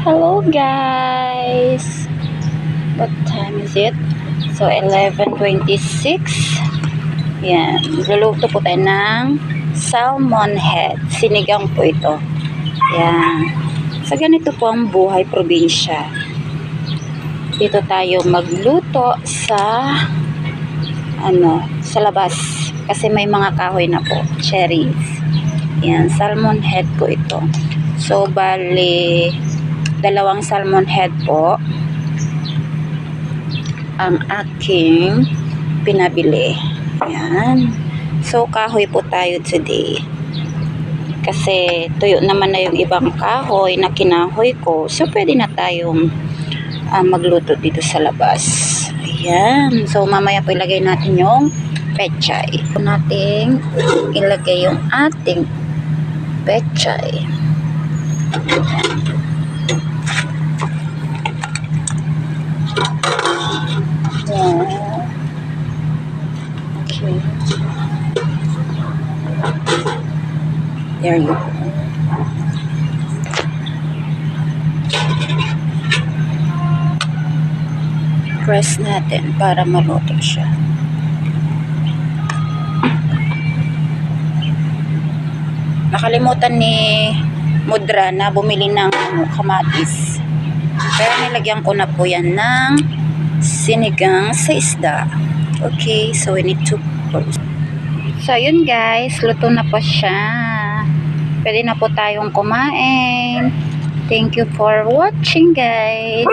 Hello guys! What time is it? So 11:26. Yan, luluto po tayo ng salmon head. Sinigang po ito. Yan. Sa ganito po ang buhay probinsya. Dito tayo magluto sa sa labas kasi may mga kahoy na po, cherries. Yan, salmon head po ito. So bali 2 salmon head po ang aking pinabili. Yan. So kahoy po tayo today. Kasi tuyo naman na yung ibang kahoy na kinahoy ko. So pwede na tayong magluto dito sa labas. Ayan. So mamaya po ilagay natin yung pechay. Nating ilagay yung ating pechay. Ayan. Okay. There you go. Press natin para maluto siya. Nakalimutan ni Mudra na bumili ng kamatis. Pero nilagyan ko na po yan ng sinigang sa isda. Okay, so we need to close. So yun guys, luto na po siya. Pwede na po tayong kumain. Thank you for watching guys.